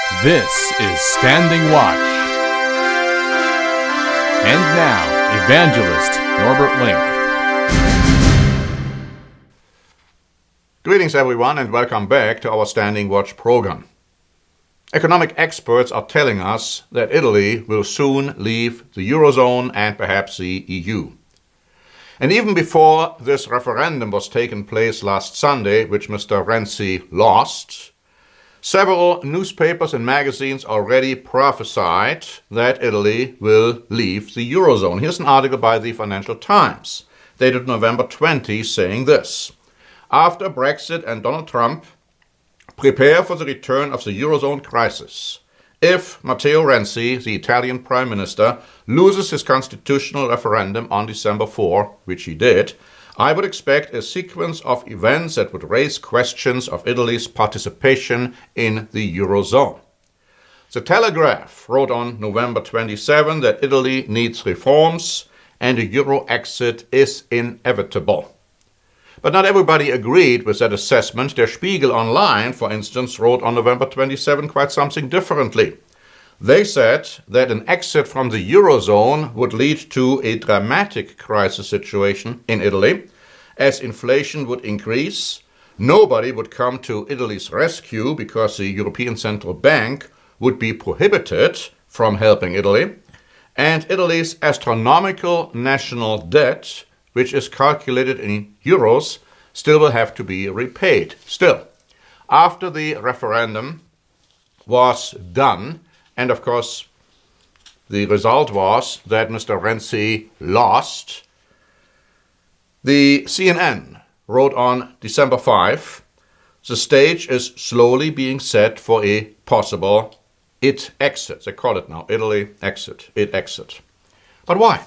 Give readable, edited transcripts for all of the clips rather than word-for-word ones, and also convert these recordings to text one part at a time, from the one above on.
This is Standing Watch. And now, evangelist Norbert Link. Greetings everyone and welcome back to our Standing Watch program. Economic experts are telling us that Italy will soon leave the Eurozone and perhaps the EU. And even before this referendum was taken place last Sunday, which Mr. Renzi lost, several newspapers and magazines already prophesied that Italy will leave the Eurozone. Here's an article by the Financial Times, dated November 20, saying this: after Brexit and Donald Trump prepare for the return of the Eurozone crisis, if Matteo Renzi, the Italian Prime Minister, loses his constitutional referendum on December 4, which he did, I would expect a sequence of events that would raise questions of Italy's participation in the Eurozone. The Telegraph wrote on November 27 that Italy needs reforms and a Euro exit is inevitable. But not everybody agreed with that assessment. Der Spiegel Online, for instance, wrote on November 27 quite something differently. They said that an exit from the Eurozone would lead to a dramatic crisis situation in Italy, as inflation would increase, nobody would come to Italy's rescue because the European Central Bank would be prohibited from helping Italy, and Italy's astronomical national debt, which is calculated in euros, still will have to be repaid. Still, after the referendum was done, and of course the result was that Mr. Renzi lost, the CNN wrote on December 5, the stage is slowly being set for a possible Itexit. They call it now Italy exit, Itexit. But why?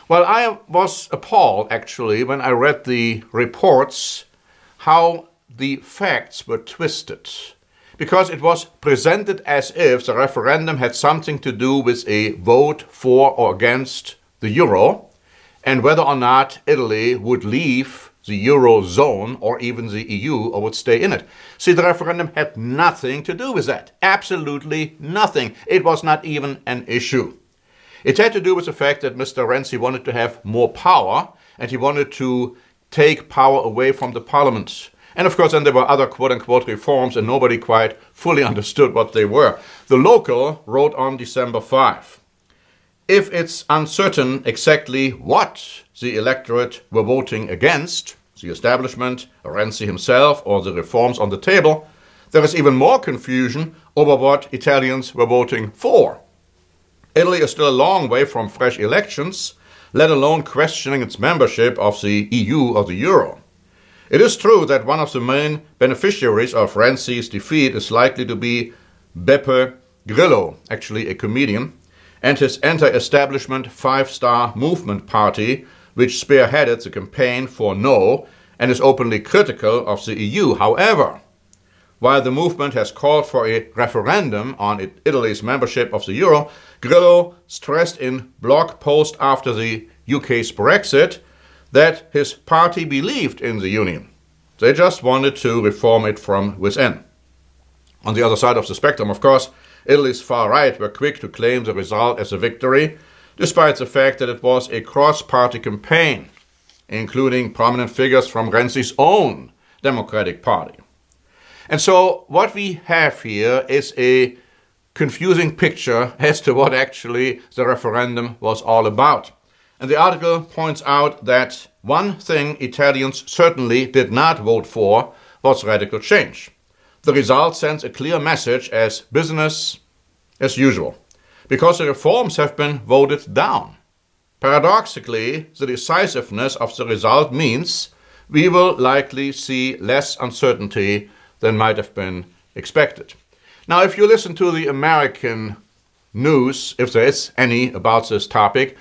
Well, I was appalled, actually, when I read the reports, how the facts were twisted. Because it was presented as if the referendum had something to do with a vote for or against the euro, and whether or not Italy would leave the Eurozone or even the EU or would stay in it. See, the referendum had nothing to do with that. Absolutely nothing. It was not even an issue. It had to do with the fact that Mr. Renzi wanted to have more power, and he wanted to take power away from the parliament. And of course, then there were other quote-unquote reforms, and nobody quite fully understood what they were. The Local wrote on December 5, if it's uncertain exactly what the electorate were voting against, the establishment, Renzi himself, or the reforms on the table, there is even more confusion over what Italians were voting for. Italy is still a long way from fresh elections, let alone questioning its membership of the EU or the Euro. It is true that one of the main beneficiaries of Renzi's defeat is likely to be Beppe Grillo, actually a comedian, and his anti-establishment Five-Star Movement Party, which spearheaded the campaign for no and is openly critical of the EU. However, while the movement has called for a referendum on Italy's membership of the Euro, Grillo stressed in blog post after the UK's Brexit that his party believed in the Union. They just wanted to reform it from within. On the other side of the spectrum, of course, Italy's far right were quick to claim the result as a victory, despite the fact that it was a cross-party campaign, including prominent figures from Renzi's own Democratic Party. And so what we have here is a confusing picture as to what actually the referendum was all about. And the article points out that one thing Italians certainly did not vote for was radical change. The result sends a clear message as business as usual, because the reforms have been voted down. Paradoxically, the decisiveness of the result means we will likely see less uncertainty than might have been expected. Now, if you listen to the American news, if there is any about this topic,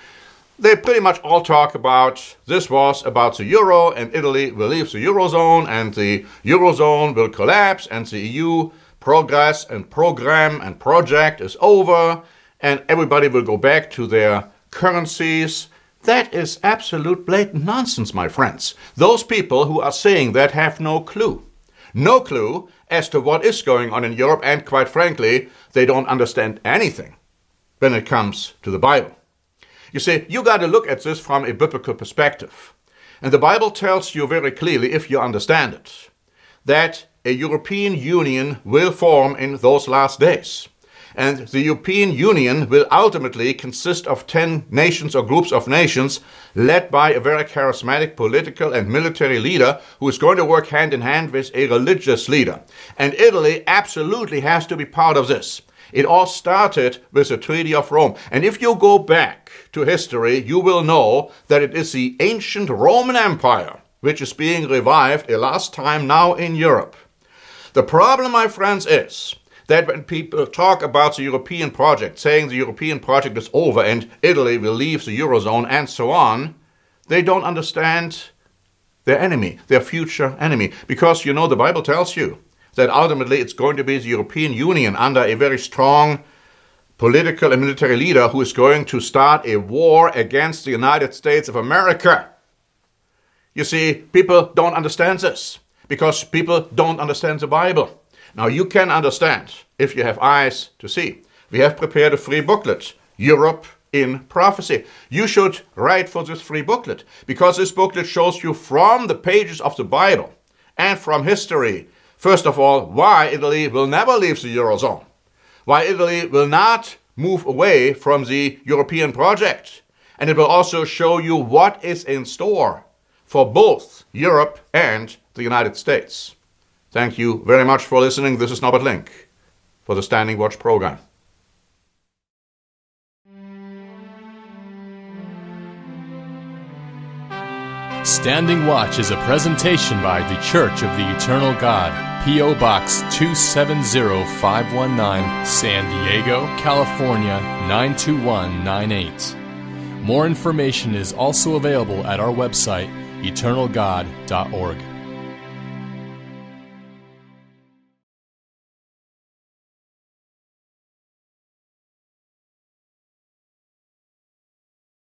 they pretty much all talk about this was about the euro and Italy will leave the Eurozone and the Eurozone will collapse and the EU progress and program and project is over and everybody will go back to their currencies. That is absolute blatant nonsense, my friends. Those people who are saying that have no clue. no clue as to what is going on in Europe, and quite frankly, they don't understand anything when it comes to the Bible. You see, you got to look at this from a biblical perspective. And the Bible tells you very clearly, if you understand it, that a European Union will form in those last days. And the European Union will ultimately consist of 10 nations or groups of nations led by a very charismatic political and military leader who is going to work hand in hand with a religious leader. And Italy absolutely has to be part of this. It all started with the Treaty of Rome. And if you go back to history, you will know that it is the ancient Roman Empire which is being revived a last time now in Europe. The problem, my friends, is that when people talk about the European project, saying the European project is over and Italy will leave the Eurozone and so on, they don't understand their enemy, their future enemy. Because, you know, the Bible tells you that ultimately it's going to be the European Union under a very strong political and military leader who is going to start a war against the United States of America. You see, people don't understand this because people don't understand the Bible. Now, you can understand if you have eyes to see. We have prepared a free booklet, Europe in Prophecy. You should write for this free booklet because this booklet shows you from the pages of the Bible and from history, first of all, why Italy will never leave the Eurozone, why Italy will not move away from the European project. And it will also show you what is in store for both Europe and the United States. Thank you very much for listening. This is Norbert Link for the Standing Watch program. Standing Watch is a presentation by The Church of the Eternal God, P.O. Box 270519, San Diego, California 92198. More information is also available at our website, eternalgod.org.